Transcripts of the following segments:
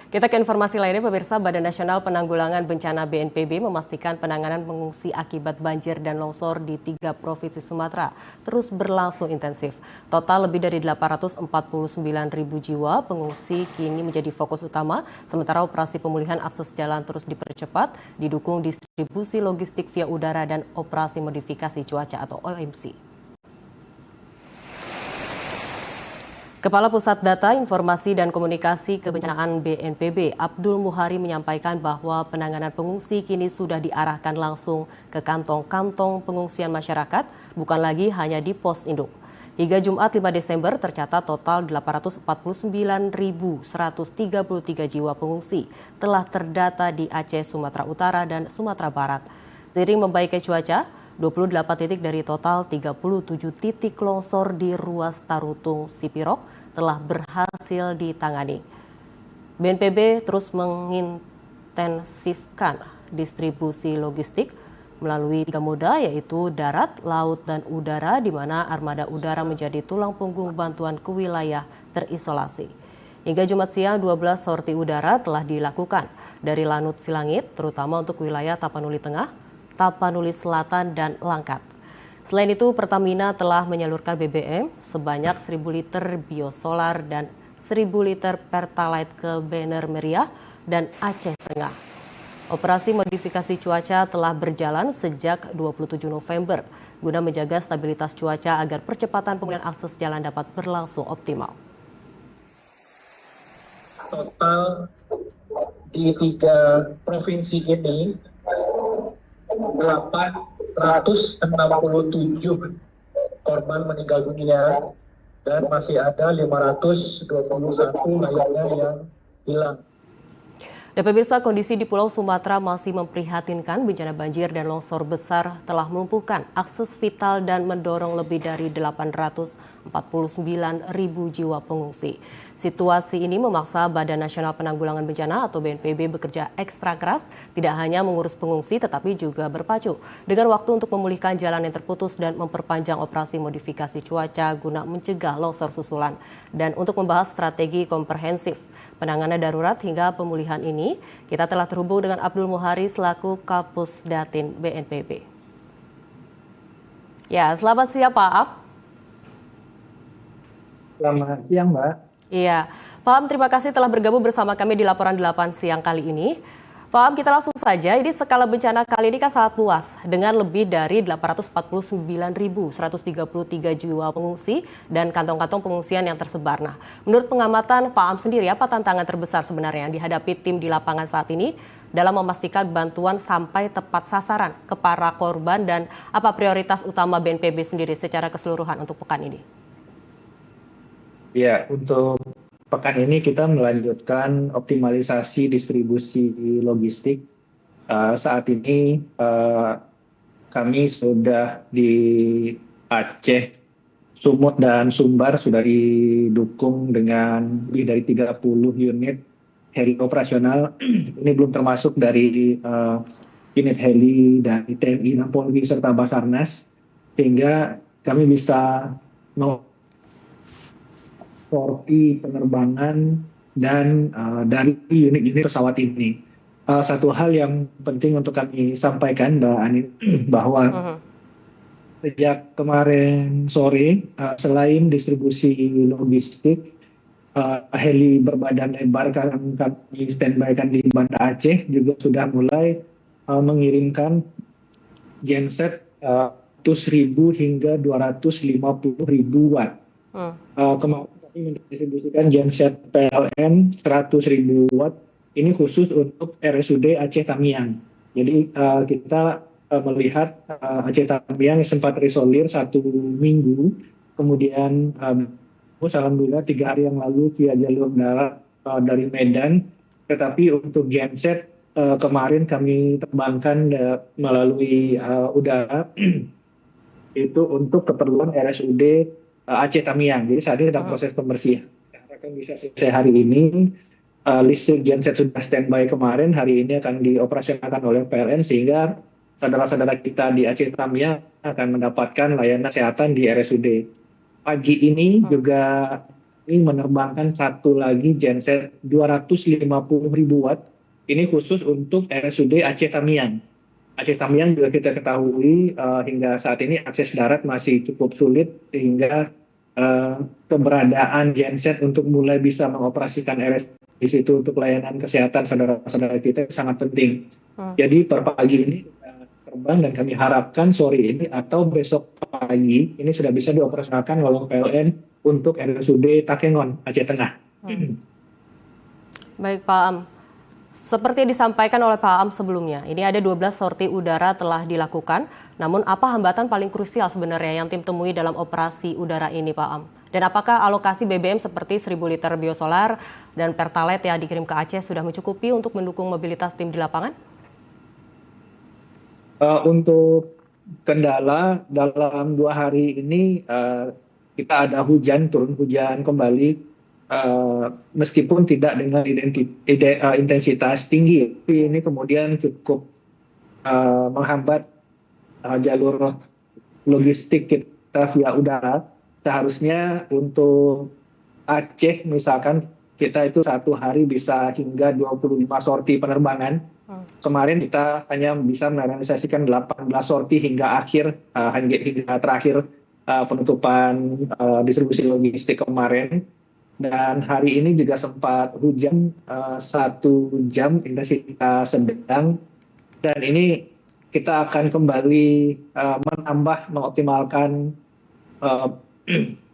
Kita ke informasi lainnya, pemirsa. Badan Nasional Penanggulangan Bencana BNPB memastikan penanganan pengungsi akibat banjir dan longsor di 3 provinsi Sumatera terus berlangsung intensif. Total lebih dari 849.000 jiwa pengungsi kini menjadi fokus utama, sementara operasi pemulihan akses jalan terus dipercepat, didukung distribusi logistik via udara dan operasi modifikasi cuaca atau OMC. Kepala Pusat Data, Informasi dan Komunikasi Kebencanaan BNPB, Abdul Muhari menyampaikan bahwa penanganan pengungsi kini sudah diarahkan langsung ke kantong-kantong pengungsian masyarakat, bukan lagi hanya di pos induk. Hingga Jumat 5 Desember tercatat total 849.133 jiwa pengungsi telah terdata di Aceh, Sumatera Utara, dan Sumatera Barat. Seiring membaiknya cuaca, 28 titik dari total 37 titik longsor di ruas Tarutung Sipirok telah berhasil ditangani. BNPB terus mengintensifkan distribusi logistik melalui 3 moda, yaitu darat, laut, dan udara, di mana armada udara menjadi tulang punggung bantuan ke wilayah terisolasi. Hingga Jumat siang, 12 sorti udara telah dilakukan dari Lanut Silangit, terutama untuk wilayah Tapanuli Tengah, Tapanuli Selatan, dan Langkat. Selain itu, Pertamina telah menyalurkan BBM sebanyak 1.000 liter biosolar dan 1.000 liter Pertalite ke Bener Meriah dan Aceh Tengah. Operasi modifikasi cuaca telah berjalan sejak 27 November guna menjaga stabilitas cuaca agar percepatan pemulihan akses jalan dapat berlangsung optimal. Total di 3 provinsi ini 867 korban meninggal dunia dan masih ada 521 lainnya yang hilang. Dan pemirsa, kondisi di Pulau Sumatera masih memprihatinkan. Bencana banjir dan longsor besar telah melumpuhkan akses vital dan mendorong lebih dari 849.000 jiwa pengungsi. Situasi ini memaksa Badan Nasional Penanggulangan Bencana atau BNPB bekerja ekstra keras, tidak hanya mengurus pengungsi tetapi juga berpacu dengan waktu untuk memulihkan jalan yang terputus dan memperpanjang operasi modifikasi cuaca guna mencegah longsor susulan. Dan untuk membahas strategi komprehensif penanganan darurat hingga pemulihan ini, kita telah terhubung dengan Abdul Muhari selaku Kapus Datin BNPB. Ya, selamat siang Pak Ab. Selamat siang, Mbak. Iya, Pak Am, terima kasih telah bergabung bersama kami di Laporan 8 siang kali ini. Pak Am, kita langsung saja, ini skala bencana kali ini kan sangat luas dengan lebih dari 849.133 jiwa pengungsi dan kantong-kantong pengungsian yang tersebar. Nah, menurut pengamatan Pak Am sendiri, apa tantangan terbesar sebenarnya yang dihadapi tim di lapangan saat ini dalam memastikan bantuan sampai tepat sasaran ke para korban, dan apa prioritas utama BNPB sendiri secara keseluruhan untuk pekan ini? Ya, untuk pekan ini kita melanjutkan optimalisasi distribusi logistik. Saat ini kami sudah di Aceh, Sumut, dan Sumbar sudah didukung dengan lebih dari 30 unit heli operasional. Ini belum termasuk dari unit heli dari TNI dan Polri serta Basarnas, sehingga kami bisa sorti penerbangan dan dari unit-unit pesawat ini. Satu hal yang penting untuk kami sampaikan, Mbak Anin, bahwa sejak kemarin sore, selain distribusi logistik, heli berbadan lebar kami standby-kan di Banda Aceh juga sudah mulai mengirimkan genset 100.000 hingga 250.000 watt. Kemarin kami mendistribusikan genset PLN 100.000 watt. Ini khusus untuk RSUD Aceh Tamiang. Jadi kita melihat Aceh Tamiang sempat terisolir 1 minggu, kemudian alhamdulillah 3 hari yang lalu via jalur darat dari Medan. Tetapi untuk genset kemarin kami terbangkan melalui udara itu untuk keperluan RSUD Aceh Tamiang. Jadi saat ini dalam proses pembersihan. Akan bisa selesai hari ini. Listrik genset sudah standby kemarin, hari ini akan dioperasionalkan oleh PLN sehingga saudara-saudara kita di Aceh Tamiang akan mendapatkan layanan kesehatan di RSUD. Pagi ini juga kami menerbangkan satu lagi genset 250.000 watt. Ini khusus untuk RSUD Aceh Tamiang. Aceh Tamiang juga kita ketahui hingga saat ini akses darat masih cukup sulit, sehingga keberadaan genset untuk mulai bisa mengoperasikan RSUD di situ untuk layanan kesehatan saudara-saudara kita sangat penting. Jadi per pagi ini terbang dan kami harapkan sore ini atau besok pagi ini sudah bisa dioperasionalkan oleh PLN untuk RSUD Takengon, Aceh Tengah. Baik Pak Am, seperti disampaikan oleh Pak Am sebelumnya, ini ada 12 sorti udara telah dilakukan, namun apa hambatan paling krusial sebenarnya yang tim temui dalam operasi udara ini Pak Am? Dan apakah alokasi BBM seperti 1.000 liter biosolar dan Pertalite yang dikirim ke Aceh sudah mencukupi untuk mendukung mobilitas tim di lapangan? Untuk kendala dalam 2 hari ini kita ada turun hujan kembali, meskipun tidak dengan intensitas tinggi. Tapi ini kemudian cukup menghambat jalur logistik kita via udara. Seharusnya untuk Aceh misalkan kita itu satu hari bisa hingga 25 sorti penerbangan. Kemarin kita hanya bisa merealisasikan 18 sorti hingga hingga terakhir penutupan distribusi logistik kemarin. Dan hari ini juga sempat hujan 1 jam intensitas sedang. Dan ini kita akan kembali mengoptimalkan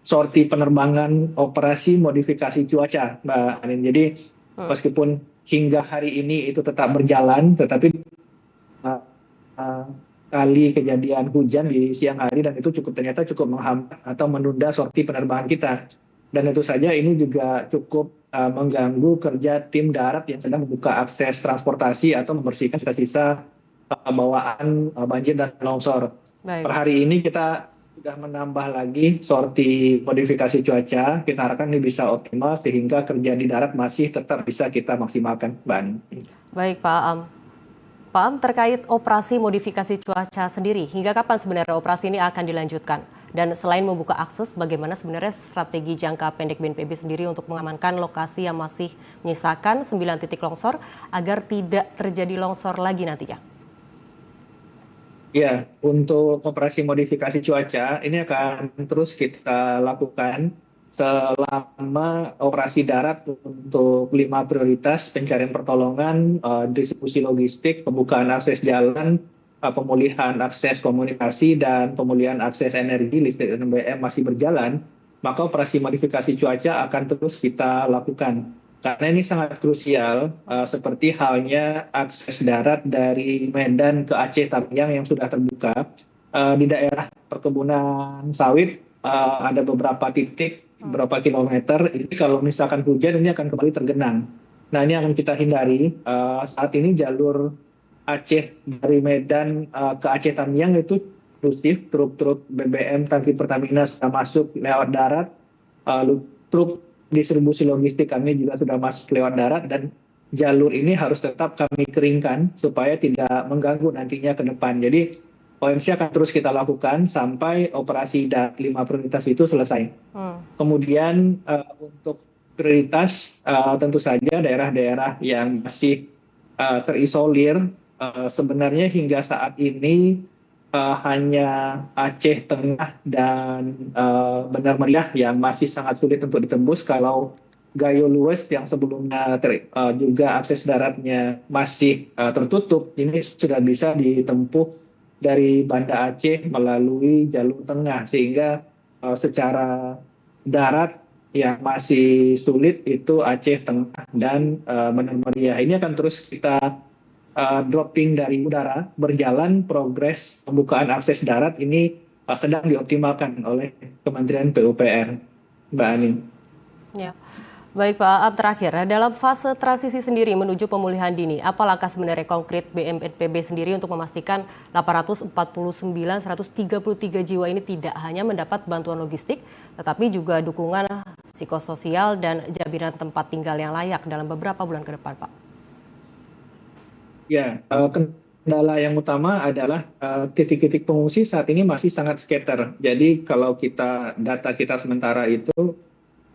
sorti penerbangan operasi modifikasi cuaca, Mbak Anin. Jadi meskipun hingga hari ini itu tetap berjalan, tetapi kali kejadian hujan di siang hari dan itu ternyata cukup menghambat atau menunda sorti penerbangan kita. Dan tentu saja ini juga cukup mengganggu kerja tim darat yang sedang membuka akses transportasi atau membersihkan sisa-sisa bawaan banjir dan longsor. Baik. Per hari ini kita sudah menambah lagi sorti modifikasi cuaca. Kita harapkan ini bisa optimal sehingga kerja di darat masih tetap bisa kita maksimalkan, Mbak Ani. Baik Pak Am. Pak Am, terkait operasi modifikasi cuaca sendiri, hingga kapan sebenarnya operasi ini akan dilanjutkan? Dan selain membuka akses, bagaimana sebenarnya strategi jangka pendek BNPB sendiri untuk mengamankan lokasi yang masih menyisakan 9 titik longsor agar tidak terjadi longsor lagi nantinya? Ya, untuk operasi modifikasi cuaca ini akan terus kita lakukan selama operasi darat untuk 5 prioritas: pencarian pertolongan, distribusi logistik, pembukaan akses jalan, pemulihan akses komunikasi, dan pemulihan akses energi listrik dan BBM masih berjalan. Maka operasi modifikasi cuaca akan terus kita lakukan. Karena ini sangat krusial, seperti halnya akses darat dari Medan ke Aceh Tamiang yang sudah terbuka. Di daerah perkebunan sawit ada beberapa titik, beberapa kilometer. Ini kalau misalkan hujan ini akan kembali tergenang. Nah, ini akan kita hindari. Saat ini jalur Aceh dari Medan ke Aceh Tamiang itu kondusif, truk-truk BBM tangki Pertamina sudah masuk lewat darat, truk distribusi logistik kami juga sudah masuk lewat darat, dan jalur ini harus tetap kami keringkan supaya tidak mengganggu nantinya ke depan. Jadi OMC akan terus kita lakukan sampai operasi 5 prioritas itu selesai. Kemudian untuk prioritas tentu saja daerah-daerah yang masih terisolir, sebenarnya hingga saat ini hanya Aceh Tengah dan Benar Meriah yang masih sangat sulit untuk ditembus. Kalau Gayo Lues yang sebelumnya juga akses daratnya masih tertutup, ini sudah bisa ditempuh dari Banda Aceh melalui jalur tengah, sehingga secara darat yang masih sulit itu Aceh Tengah dan Benar Meriah. Ini akan terus kita dropping dari udara, berjalan. Progres pembukaan akses darat ini sedang dioptimalkan oleh Kementerian PUPR, Mbak Ani. Ya. Baik Pak Am, terakhir, dalam fase transisi sendiri menuju pemulihan dini, apa langkah sebenarnya konkret BNPB sendiri untuk memastikan 849.133 jiwa ini tidak hanya mendapat bantuan logistik, tetapi juga dukungan psikososial dan jaminan tempat tinggal yang layak dalam beberapa bulan ke depan, Pak? Ya, kendala yang utama adalah titik-titik pengungsi saat ini masih sangat scatter. Jadi kalau data kita sementara itu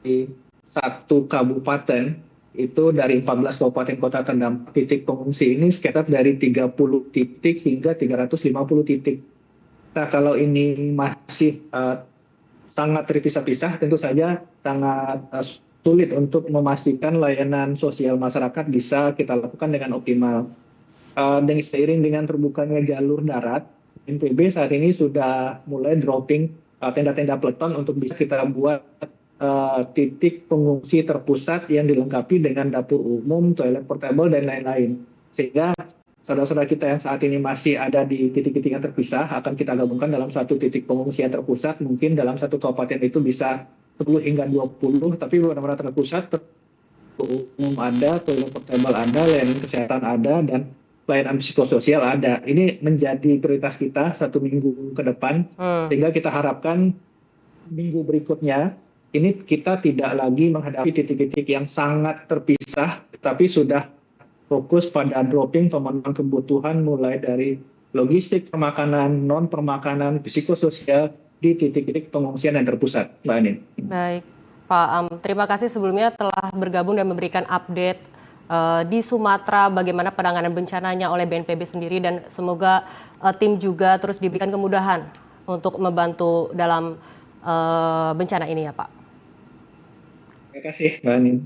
di satu kabupaten itu dari 14 kabupaten kota terdampak titik pengungsi ini sekitar dari 30 titik hingga 350 titik. Nah, kalau ini masih sangat terpisah-pisah, tentu saja sangat sulit untuk memastikan layanan sosial masyarakat bisa kita lakukan dengan optimal. Dan seiring dengan terbukanya jalur darat, BNPB saat ini sudah mulai dropping tenda-tenda peleton untuk bisa kita buat titik pengungsi terpusat yang dilengkapi dengan dapur umum, toilet portable, dan lain-lain. Sehingga saudara-saudara kita yang saat ini masih ada di titik-titik yang terpisah akan kita gabungkan dalam satu titik pengungsian terpusat. Mungkin dalam satu kabupaten itu bisa 10 hingga 20, tapi benar-benar terpusat, umum ada, toilet portable ada, layanan kesehatan ada, dan layanan psikososial ada. Ini menjadi prioritas kita 1 minggu ke depan, sehingga kita harapkan minggu berikutnya ini kita tidak lagi menghadapi titik-titik yang sangat terpisah, tapi sudah fokus pada dropping pemenuhan kebutuhan mulai dari logistik, permakanan, non permakanan, psikososial di titik-titik pengungsian yang terpusat, Mbak Anin. Baik, Pak Am, terima kasih sebelumnya telah bergabung dan memberikan update di Sumatera bagaimana penanganan bencananya oleh BNPB sendiri, dan semoga tim juga terus diberikan kemudahan untuk membantu dalam bencana ini ya Pak. Terima kasih Mbak Anin.